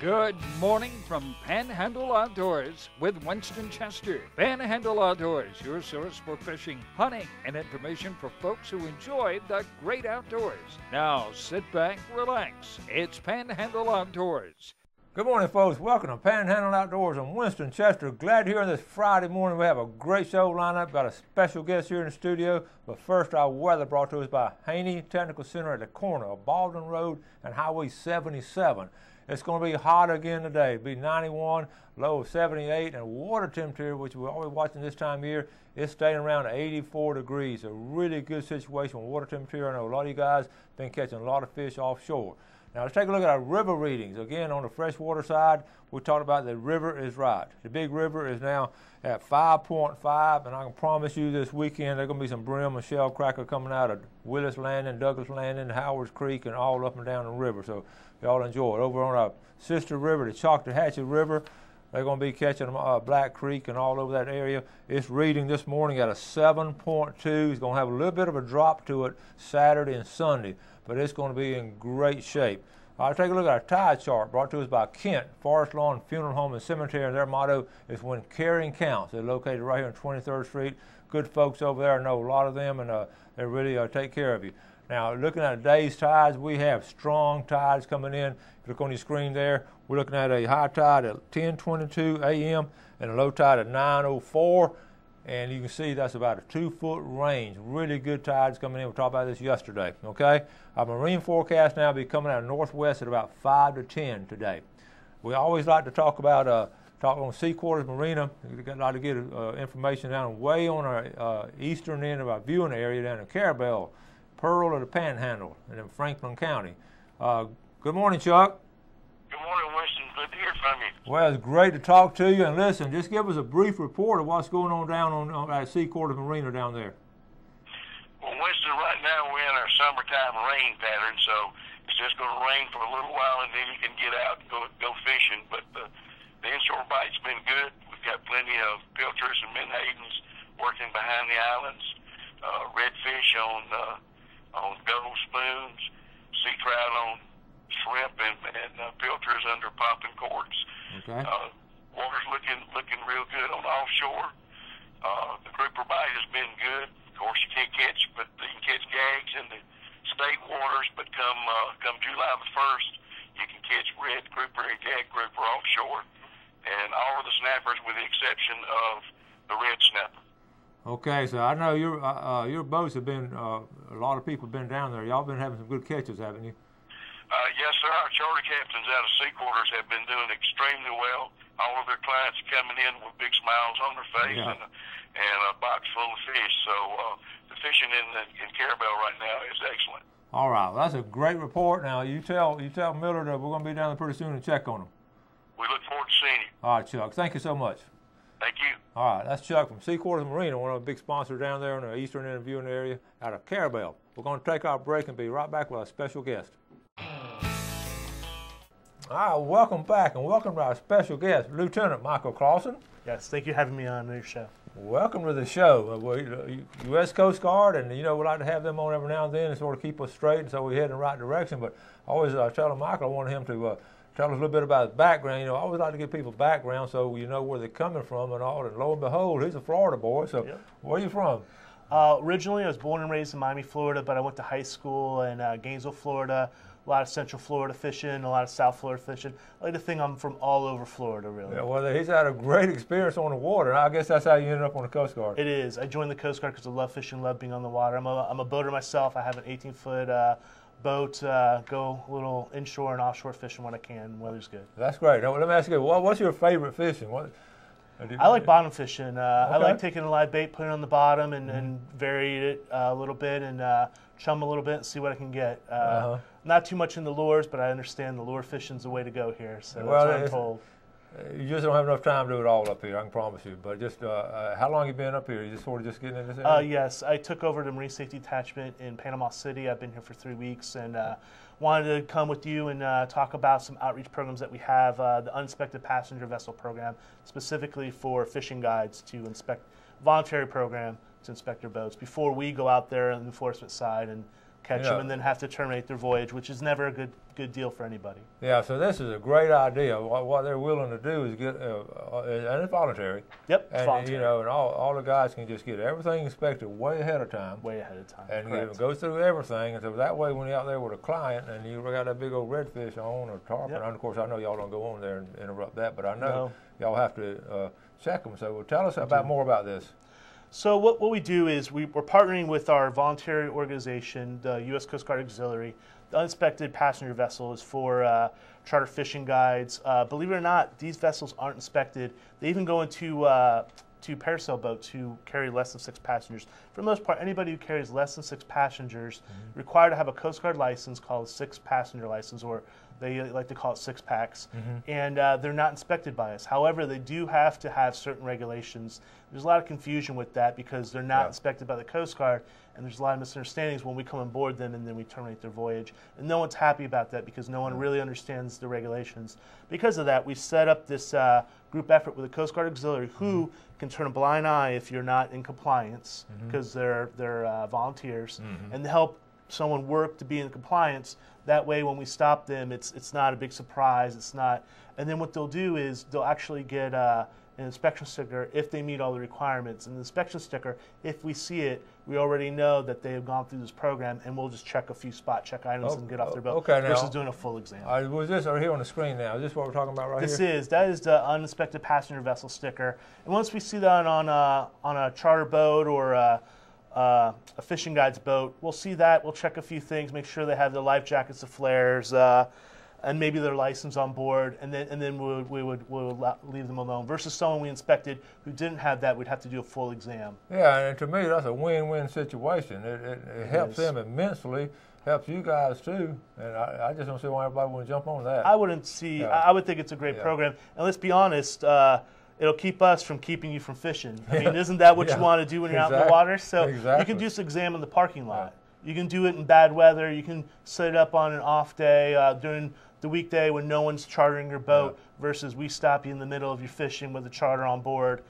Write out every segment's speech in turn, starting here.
Good morning from Panhandle Outdoors with Winston Chester. Panhandle Outdoors, your source for fishing, hunting, and information for folks who enjoy the great outdoors. Now sit back, relax. It's Panhandle Outdoors. Good morning, folks. Welcome to Panhandle Outdoors. I'm Winston Chester. Glad you're here this Friday morning. We have a great show lined up. Got a special guest here in the studio. But first, our weather brought to us by Haney Technical Center at the corner of Baldwin Road and Highway 77. It's going to be hot again today. It'll be 91, low of 78, and water temperature, which we're always watching this time of year, is staying around 84 degrees. A really good situation with water temperature. I know a lot of you guys been catching a lot of fish offshore. Now let's take a look at our river readings. Again, on the freshwater side, we talked about the river is right. The big river is now at 5.5, and I can promise you this weekend there's going to be some brim and shell cracker coming out of Willis Landing, Douglas Landing, Howard's Creek, and all up and down the river. So y'all enjoy it. Over on our sister river, the Choctahatchee River, they're going to be catching Black Creek and all over that area. It's reading this morning at a 7.2. It's going to have a little bit of a drop to it Saturday and Sunday, but it's going to be in great shape. I'll take a look at our tide chart brought to us by Kent Forest Lawn Funeral Home and Cemetery. And their motto is "When Caring Counts." They're located right here on 23rd Street. Good folks over there. I know a lot of them, and they really take care of you. Now, looking at today's tides, we have strong tides coming in. If you look on your screen there, we're looking at a high tide at 10:22 a.m. and a low tide at 9:04. And you can see that's about a 2-foot range. Really good tides coming in. We talked about this yesterday, okay? Our marine forecast now will be coming out of northwest at about 5 to 10 today. We always like to talk about talk on Sea Quarters Marina. We'd like to get information down way on our eastern end of our viewing area down in Carabel, Pearl, or the Panhandle, and in Franklin County. Good morning, Chuck. Good morning, Winston. Good to hear from you. Well, it's great to talk to you. And listen, just give us a brief report of what's going on down on at Sea Quarters Marina down there. Well, Winston, right now we're in our summertime rain pattern, so it's just going to rain for a little while, and then you can get out and go fishing. But the inshore bite's been good. We've got plenty of pilchards and menhadens working behind the islands, redfish on gold spoons, sea trout on shrimp and pilchards under popping corks. Okay. Water's looking real good on offshore. The grouper bite has been good. Of course, you can't catch, but you can catch gags in the state waters. But come July the 1st, you can catch red grouper and gag grouper offshore, and all of the snappers, with the exception of the red snapper. Okay, so I know your boats have been a lot of people have been down there. Y'all been having some good catches, haven't you? Yes, sir. Our charter captains out of Sea Quarters have been doing extremely well. All of their clients are coming in with big smiles on their face, and a box full of fish. So the fishing in Carabel right now is excellent. All right, well, that's a great report. Now you tell Miller that we're going to be down there pretty soon and check on him. We look forward to seeing you. All right, Chuck. Thank you so much. Thank you. All right, that's Chuck from Sea Quarters Marina, one of the big sponsors down there in the eastern end viewing area out of Carabel. We're going to take our break and be right back with our special guest. All right, welcome back, and welcome to our special guest, Lieutenant Michael Clausen. Yes, thank you for having me on your show. Welcome to the show. U.S. Coast Guard, and we like to have them on every now and then and sort of keep us straight, and so we head in the right direction. But I always tell Michael I wanted him to tell us a little bit about his background. I always like to give people background so you know where they're coming from and all. And lo and behold, he's a Florida boy. So where are you from? Originally, I was born and raised in Miami, Florida, but I went to high school in Gainesville, Florida. A lot of Central Florida fishing, a lot of South Florida fishing. I like to think I'm from all over Florida, really. Yeah, well, he's had a great experience on the water. I guess that's how you ended up on the Coast Guard. It is. I joined the Coast Guard because I love fishing, love being on the water. I'm a boater myself. I have an 18-foot boat, go a little inshore and offshore fishing when I can. Weather's good. That's great. Now, let me ask you, what's your favorite fishing? I like bottom fishing. I like taking a live bait, putting it on the bottom, and vary it a little bit, and chum a little bit and see what I can get. Not too much in the lures, but I understand the lure fishing's the way to go here, so that's what I'm told. You just don't have enough time to do it all up here, I can promise you. But just how long have you been up here? You just sort of just getting into this area? Yes, I took over the Marine Safety Detachment in Panama City. I've been here for 3 weeks, and wanted to come with you and talk about some outreach programs that we have, the Uninspected Passenger Vessel Program, specifically for fishing guides to inspect, voluntary program to inspect their boats before we go out there on the enforcement side and catch them and then have to terminate their voyage, which is never a good deal for anybody. Yeah, so this is a great idea. What they're willing to do is get, and it's voluntary. Yep, and voluntary. You know, and all the guys can just get everything inspected way ahead of time. Way ahead of time. And go through everything, and so that way, when you're out there with a client and you got that big old redfish on or tarpon, and of course I know y'all don't go on there and interrupt that, but I know y'all have to check them. So tell us more about this. So what we do is we're partnering with our voluntary organization, the U.S. Coast Guard Auxiliary. The uninspected passenger vessel is for charter fishing guides. Believe it or not, these vessels aren't inspected. They even go into parasail boats who carry less than 6 passengers. For the most part, anybody who carries less than 6 passengers required to have a Coast Guard license called a 6-passenger license, or they like to call it 6-packs, and they're not inspected by us. However, they do have to have certain regulations. There's a lot of confusion with that because they're not inspected by the Coast Guard, and there's a lot of misunderstandings when we come on board them and then we terminate their voyage. And no one's happy about that because no one really understands the regulations. Because of that, we set up this group effort with the Coast Guard Auxiliary who can turn a blind eye if you're not in compliance because they're volunteers, and help someone work to be in compliance. That way, when we stop them, it's not a big surprise. It's not. And then what they'll do is they'll actually get an inspection sticker if they meet all the requirements. And the inspection sticker, if we see it, we already know that they have gone through this program, and we'll just check a few spot check items and get off their boat versus doing a full exam. Was this right here on the screen now? Is this what we're talking about right here? That is the uninspected passenger vessel sticker. And once we see that on a charter boat or a fishing guide's boat, we'll see that. We'll check a few things, make sure they have their life jackets, the flares, and maybe their license on board, and then we would leave them alone. Versus someone we inspected who didn't have that, we'd have to do a full exam. Yeah, and to me, that's a win-win situation. It helps them immensely, helps you guys too, and I just don't see why everybody wouldn't jump on that. I wouldn't see. I would think it's a great program, and let's be honest. It'll keep us from keeping you from fishing. I mean, isn't that what you want to do when you're out in the water? So you can just examine the parking lot. You can do it in bad weather. You can set it up on an off day during the weekday when no one's chartering your boat versus we stop you in the middle of your fishing with a charter on board,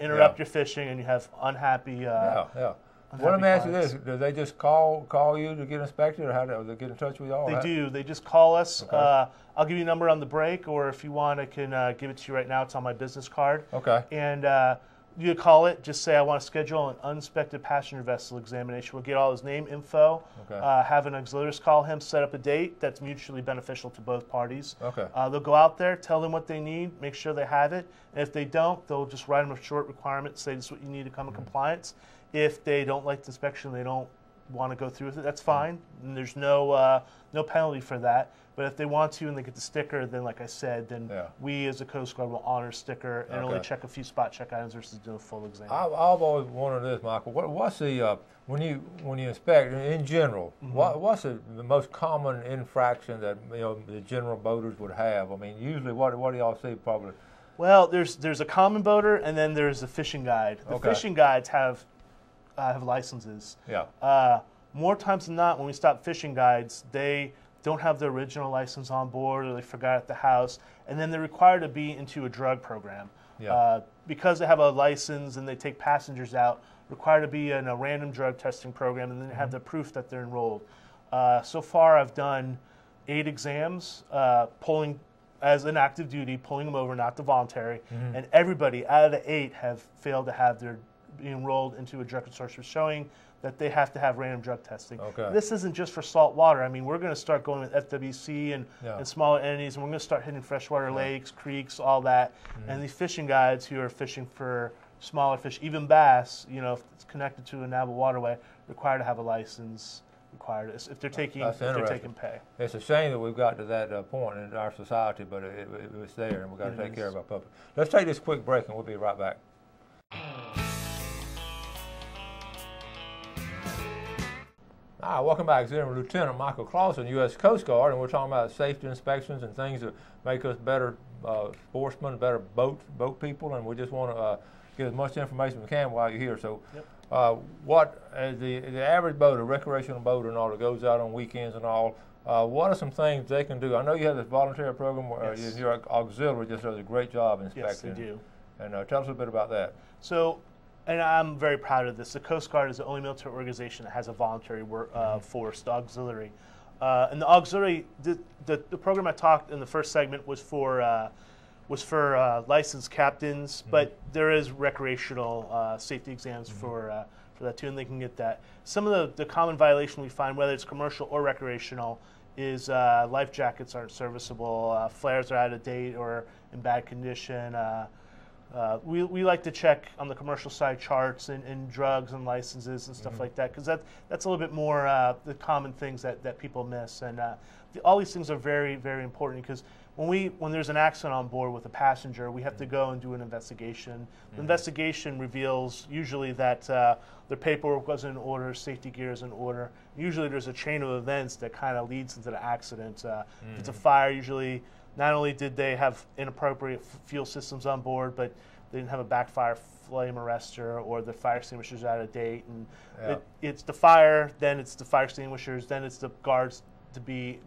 interrupt your fishing, and you have unhappy Well, let me ask you this. Do they just call you to get inspected, or how do they get in touch with y'all? They do. They just call us. Okay. I'll give you a number on the break, or if you want, I can give it to you right now. It's on my business card. Okay. And you call it. Just say, I want to schedule an uninspected passenger vessel examination. We'll get all his name, info, have an auxiliarist call him, set up a date that's mutually beneficial to both parties. Okay. They'll go out there, tell them what they need, make sure they have it. And if they don't, they'll just write them a short requirement, say this is what you need to come in compliance. If they don't like the inspection, they don't want to go through with it, that's fine. And there's no penalty for that. But if they want to and they get the sticker, then like I said, then we as a Coast Guard will honor sticker and only check a few spot check items versus do a full exam. I've always wondered this, Michael. What's the when you inspect in general? What's the most common infraction that the general boaters would have? I mean, usually what do y'all see probably? Well, there's a common boater and then there's a fishing guide. The fishing guides have licenses. Yeah. More times than not, when we stop fishing guides, they don't have the original license on board, or they forgot at the house, and then they're required to be into a drug program. Yeah. Because they have a license and they take passengers out, required to be in a random drug testing program, and then have the proof that they're enrolled. So far, I've done 8 exams, pulling as an active duty, pulling them over, not the voluntary, and everybody out of the 8 have failed to have their be enrolled into a drug consortium, showing that they have to have random drug testing. Okay. This isn't just for salt water. I mean, we're going to start going with FWC and smaller entities, and we're going to start hitting freshwater lakes, creeks, all that. And these fishing guides who are fishing for smaller fish, even bass, if it's connected to a navigable waterway, required to have a license. Required if they're taking pay. It's a shame that we've got to that point in our society, but it's there, and we've got to take care of our public. Let's take this quick break, and we'll be right back. Hi, welcome back. Auxiliary Lieutenant Michael Clausen, U.S. Coast Guard, and we're talking about safety inspections and things that make us better sportsmen, better boat people, and we just want to get as much information as we can while you're here. So, what the average boater, recreational boater and all that goes out on weekends and all, what are some things they can do? I know you have this volunteer program where your auxiliary just does a great job inspecting. Yes, they do. And tell us a bit about that. So, and I'm very proud of this. The Coast Guard is the only military organization that has a voluntary force, the auxiliary. And the auxiliary, the program I talked in the first segment was for licensed captains, but there is recreational safety exams for that too, and they can get that. Some of the common violation we find, whether it's commercial or recreational, is life jackets aren't serviceable, flares are out of date or in bad condition. We like to check on the commercial side charts and drugs and licenses and stuff like that, because that's a little bit more the common things that people miss. And all these things are very, very important, because when there's an accident on board with a passenger, we have to go and do an investigation. The investigation reveals usually that their paperwork wasn't in order, safety gear is in order. Usually there's a chain of events that kind of leads into the accident. If it's a fire, usually not only did they have inappropriate fuel systems on board, but they didn't have a backfire flame arrestor, or the fire extinguishers out of date. And it's the fire, then it's the fire extinguishers, then it's the guards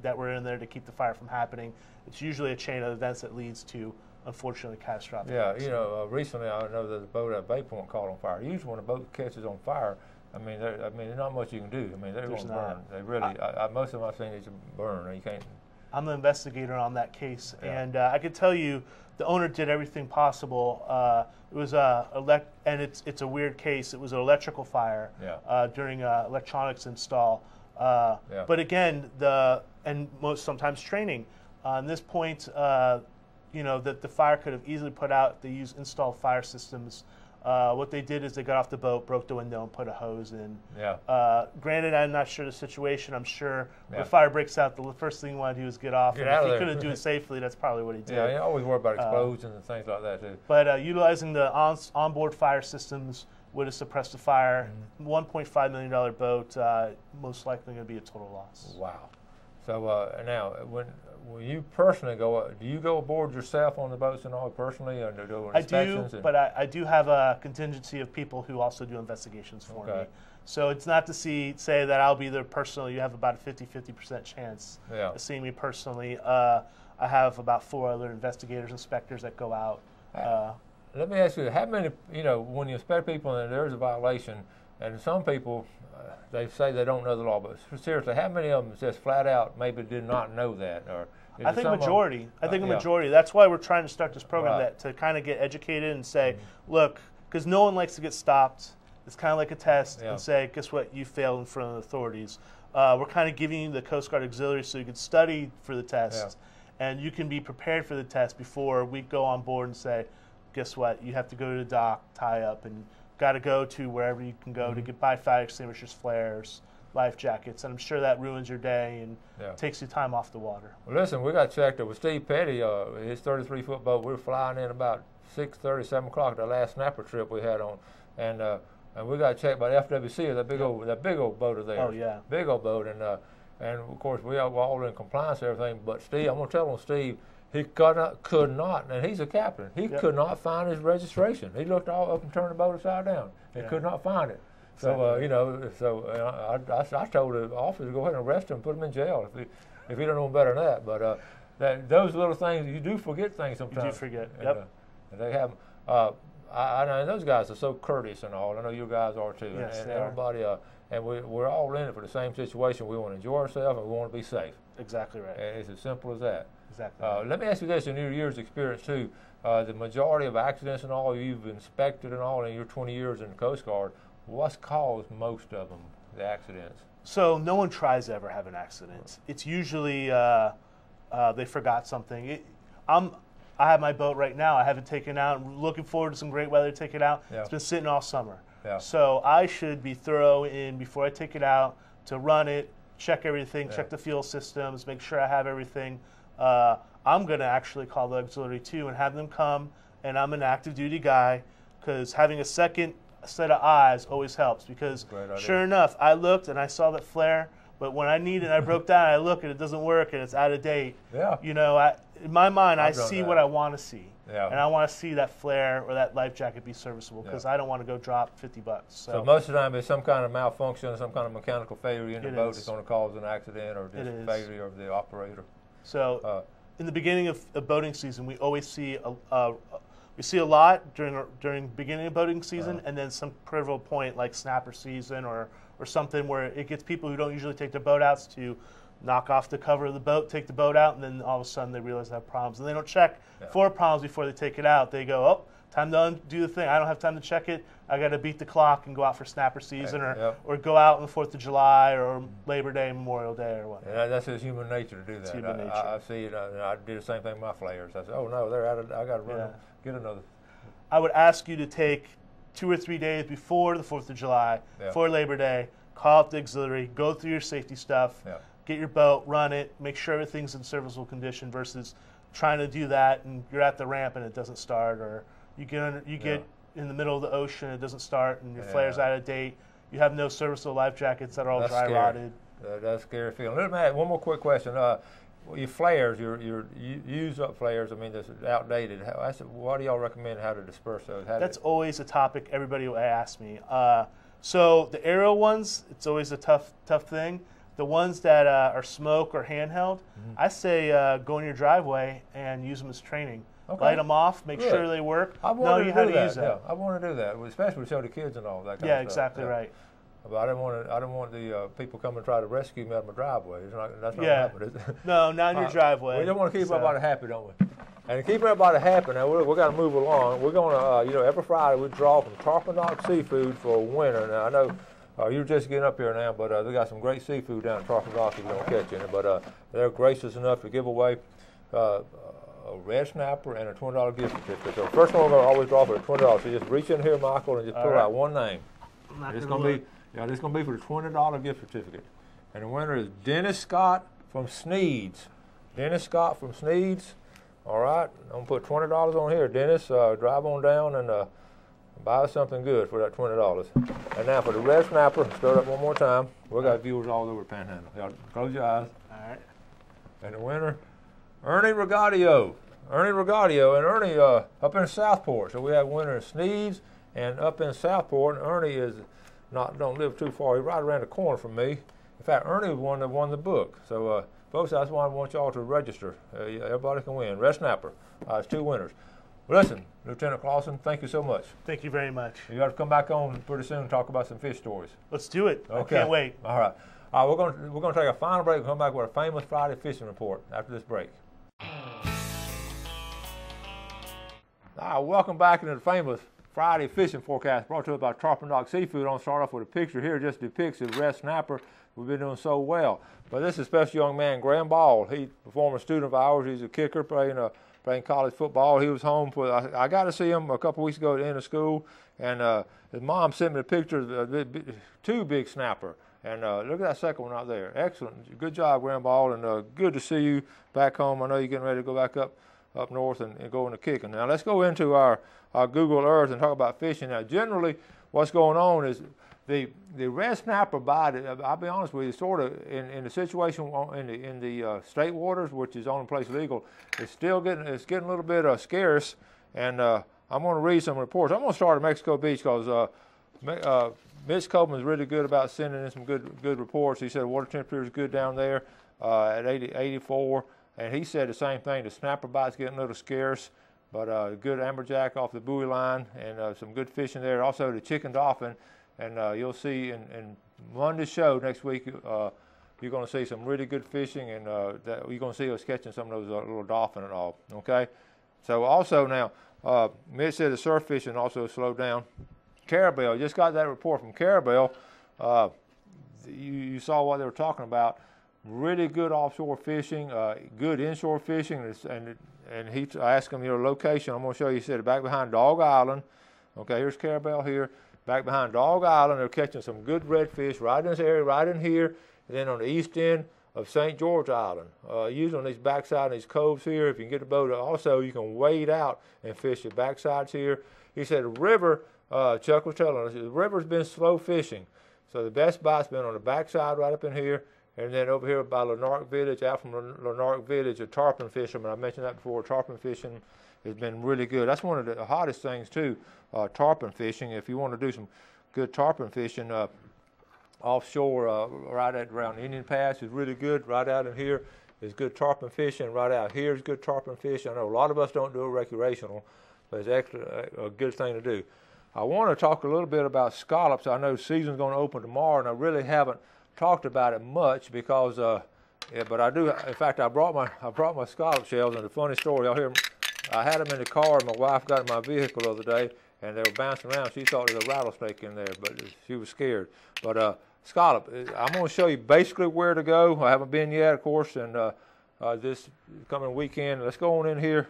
that were in there to keep the fire from happening. It's usually a chain of events that leads to, unfortunately, catastrophic accidents. You know, recently I know there's a boat at Bay Point caught on fire. Usually when a boat catches on fire, there's not much you can do. I mean, they're going to burn. They really, most of them I've seen is burn. You can't. I'm the investigator on that case, and I can tell you the owner did everything possible. It was and it's a weird case. It was an electrical fire during electronics install. But again, sometimes training. On this point, that the fire could have easily put out. They installed fire systems. What they did is they got off the boat, broke the window, and put a hose in. Granted, I'm not sure the situation. I'm sure when the fire breaks out, the first thing you want to do is get off. And if he could have do it safely, that's probably what he did. Yeah, you always worry about explosions and things like that too. But utilizing the onboard fire systems would have suppressed the fire. $1.5 million boat, most likely going to be a total loss. Wow. So now, when you personally go, do you go aboard yourself on the boats and all personally, or do inspections? I do, but I do have a contingency of people who also do investigations for me. So it's not to say that I'll be there personally. You have about a 50% chance of seeing me personally. I have about 4 other investigators, inspectors that go out. Let me ask you, how many, when you inspect people and there's a violation, and some people, they say they don't know the law, but seriously, how many of them just flat out maybe did not know that? Or I think a majority. I think a majority. That's why we're trying to start this program, to kind of get educated and say, look, because no one likes to get stopped. It's kind of like a test and say, guess what, you failed in front of the authorities. We're kind of giving you the Coast Guard auxiliary so you can study for the test, and you can be prepared for the test before we go on board and say, guess what, you have to go to the dock, tie up, and got to go to wherever you can go to get buy fire extinguishers, flares, life jackets, and I'm sure that ruins your day and takes you time off the water. Well, listen, we got checked with Steve Petty, his 33-foot boat. We were flying in about 6:30, 7 o'clock the last snapper trip we had on, and we got checked by the FWC, that big old boat there. Oh yeah, big old boat, and of course we are all in compliance and everything. But Steve, I'm gonna tell on Steve. He could not, and he's a captain. He could not find his registration. He looked all up and turned the boat upside down. He could not find it. So I told the officer to go ahead and arrest him, and put him in jail if he don't know better than that. But those little things, you do forget things sometimes. You do forget. And they have. I know those guys are so courteous and all. I know you guys are too. Yes, and everybody. And we're all in it for the same situation. We want to enjoy ourselves and we want to be safe. Exactly right. And it's as simple as that. Exactly. Let me ask you this: in your years' experience too, the majority of accidents and all you've inspected and all in your 20 years in the Coast Guard, what's caused most of them, the accidents? So no one tries to ever have an accident. It's usually they forgot something. I have my boat right now. I have it taken out. I'm looking forward to some great weather to take it out. It's been sitting all summer. So I should be thorough before I take it out to run it, check everything, check the fuel systems, make sure I have everything. I'm going to actually call the auxiliary too and have them come, and I'm an active duty guy, because having a second set of eyes always helps, because sure enough, I looked and I saw that flare, but when I need it, I broke down, I look and it doesn't work and it's out of date. In my mind, I see what I want to see. And I want to see that flare or that life jacket be serviceable, because I don't want to go drop $50. So most of the time it's some kind of malfunction, some kind of mechanical failure in the boat that's going to cause an accident, or just failure of the operator. So in the beginning of boating season, we always see We see a lot during beginning of boating season, and then some pivotal point like snapper season or something where it gets people who don't usually take their boat outs to knock off the cover of the boat, take the boat out, and then all of a sudden they realize they have problems. And they don't check for problems before they take it out. They go, oh, time to undo the thing. I don't have time to check it. I got to beat the clock and go out for snapper season or go out on the 4th of July or Labor Day, Memorial Day or whatever. And that's just human nature to do that. It's human nature. I see it. I did the same thing with my flares. I said, oh, no, they're out of, I got to run get another. I would ask you to take 2 or 3 days before the 4th of July, before Labor Day, call up the auxiliary, go through your safety stuff, get your boat, run it, make sure everything's in serviceable condition versus trying to do that and you're at the ramp and it doesn't start, or you get in the middle of the ocean, it doesn't start, and your flare's out of date. You have no serviceable life jackets that are all dry rotted. That's a scary feeling. Let me ask one more quick question. Your flares, your used up flares, I mean, that's outdated. What do y'all recommend how to disperse those? That's always a topic everybody will ask me. So the aerial ones, it's always a tough thing. The ones that are smoke or handheld, I say go in your driveway and use them as training. Okay. Light them off, make sure they work. I want to do that. Yeah, I want to do that, especially to show the kids and all that kind of stuff. Yeah, exactly right. But I didn't want the people come and try to rescue me out of my driveway. That's not happening. No, not in your driveway. We don't want to keep everybody happy, don't we? And to keep everybody happy, now we got to move along. We're going to, every Friday we draw from Tarpon Rock Seafood for winter. Now I know you're just getting up here now, but they got some great seafood down at Tarpon Rock if you don't catch any. But they're gracious enough to give away a red snapper and a $20 gift certificate. So the first one we're going to always draw for the $20. So just reach in here, Michael, and just pull out one name. It's going to be. Yeah, this is going to be for the $20 gift certificate. And the winner is Dennis Scott from Sneeds. Dennis Scott from Sneeds. All right, I'm going to put $20 on here. Dennis, drive on down and buy us something good for that $20. And now for the red snapper, stir it up one more time. We've got viewers all over Panhandle. Y'all close your eyes. All right. And the winner, Ernie Regadio. Ernie Regadio. And Ernie up in Southport. So we have winner in Sneeds and up in Southport. And Ernie is... don't live too far. He's right around the corner from me. In fact, Ernie was one that won the book. So, folks, that's why I want y'all to register. Everybody can win. Red Snapper. It's 2 winners. Well, listen, Lieutenant Clausen, thank you so much. Thank you very much. You got to come back on pretty soon and talk about some fish stories. Let's do it. Okay. I can't wait. All right. We're going to take a final break and come back with a famous Friday fishing report after this break. Welcome back into the famous Friday fishing forecast brought to us by Tarpon Rock Seafood. I'm going to start off with a picture here just depicts the red snapper. We've been doing so well. But this is a special young man, Graham Ball. He's a former student of ours. He's a kicker playing college football. He was home for, I got to see him a couple weeks ago at the end of school, and his mom sent me a picture of 2 big snapper. And look at that second one out there. Excellent. Good job, Graham Ball, and good to see you back home. I know you're getting ready to go back up north and go into kicking. Now let's go into our Google Earth and talk about fishing. Now generally what's going on is the red snapper bite, I'll be honest with you, sort of in the situation in the state waters, which is only place legal, it's getting a little bit scarce, and I'm going to read some reports. I'm going to start at Mexico Beach because Mitch Copeland's really good about sending in some good reports. He said water temperature is good down there at 84. And he said the same thing. The snapper bite's getting a little scarce, but good amberjack off the buoy line and some good fishing there. Also the chicken dolphin, and you'll see in Monday's show next week, you're going to see some really good fishing, and you're going to see us catching some of those little dolphin and all. Okay. So also now, Mitch said the surf fishing also slowed down. Carabel, just got that report from Carabel. You saw what they were talking about. Really good offshore fishing, good inshore fishing, and I asked him your location. I'm going to show you. He said back behind Dog Island. Okay, here's Carabel here. Back behind Dog Island, they're catching some good redfish right in this area, right in here, and then on the east end of St. George Island. Usually on these backside, these coves here, if you can get the boat, also you can wade out and fish the backsides here. He said the river, Chuck was telling us, the river's been slow fishing, so the best bite's been on the backside right up in here. And then over here by Lanark Village, out from Lanark Village, a tarpon fisherman. I mentioned that before. Tarpon fishing has been really good. That's one of the hottest things too, tarpon fishing. If you want to do some good tarpon fishing offshore, right around Indian Pass is really good. Right out in here is good tarpon fishing. Right out here is good tarpon fishing. I know a lot of us don't do it recreational, but it's actually a good thing to do. I want to talk a little bit about scallops. I know season's going to open tomorrow, and I really haven't talked about it much because, yeah, but I do. In fact, I brought my scallop shells, and the funny story, y'all hear, I had them in the car, and my wife got in my vehicle the other day, and they were bouncing around. She thought there was a rattlesnake in there, but she was scared. But scallop, I'm going to show you basically where to go. I haven't been yet, of course, and this coming weekend. Let's go on in here.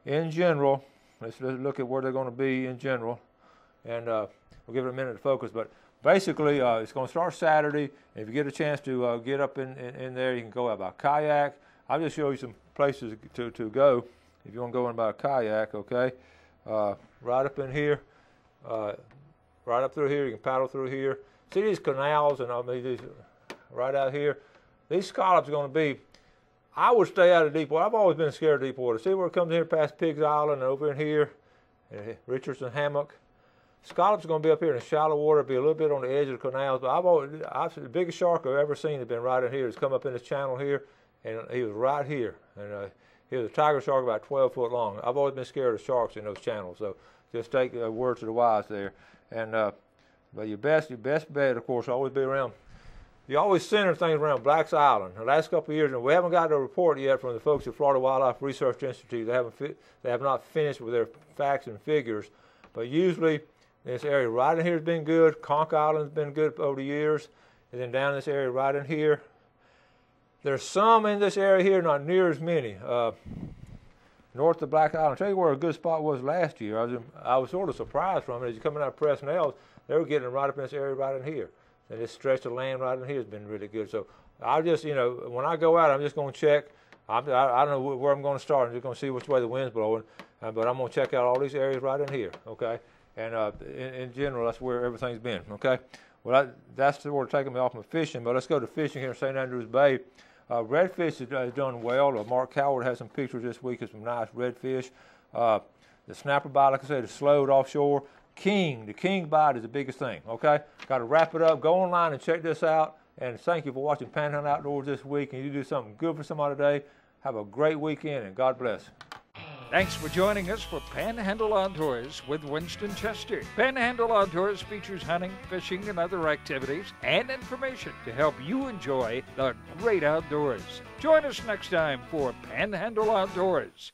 In general, let's look at where they're going to be in general, and we'll give it a minute to focus. But basically, it's going to start Saturday. If you get a chance to get up in there, you can go out by kayak. I'll just show you some places to go if you want to go in by a kayak, okay? Right up in here, right up through here. You can paddle through here. See these canals, and I mean these right out here. These scallops are going to be. I would stay out of deep water. I've always been scared of deep water. See where it comes in here past Pig's Island and over in here, and Richardson Hammock. Scallops are going to be up here in shallow water, be a little bit on the edge of the canals. But the biggest shark I've ever seen has been right in here. It's come up in this channel here, and he was right here. And he was a tiger shark about 12 foot long. I've always been scared of sharks in those channels. So just take a word to the wise there. And but your best bet, of course, always be around. You always center things around Black's Island. The last couple of years, and we haven't got a report yet from the folks at Florida Wildlife Research Institute. They have not finished with their facts and figures. But usually, this area right in here has been good. Conch Island's been good over the years. And then down this area right in here. There's some in this area here, not near as many. North of Black Island. I'll tell you where a good spot was last year. I was sort of surprised from it. As you're coming out of Presnell's, they were getting right up in this area right in here. And this stretch of land right in here has been really good. So I'll just, when I go out, I'm just going to check. I don't know where I'm going to start. I'm just going to see which way the wind's blowing. But I'm going to check out all these areas right in here, okay? And in general, that's where everything's been, okay? Well, that's sort of taking me off my fishing. But let's go to fishing here in St. Andrews Bay. Redfish has done well. Mark Coward has some pictures this week of some nice redfish. The snapper bite, like I said, is slowed offshore. The king bite is the biggest thing, okay? Got to wrap it up. Go online and check this out. And thank you for watching Panhandle Outdoors this week. And you do something good for somebody today. Have a great weekend, and God bless. Thanks for joining us for Panhandle Outdoors with Winston Chester. Panhandle Outdoors features hunting, fishing, and other activities and information to help you enjoy the great outdoors. Join us next time for Panhandle Outdoors.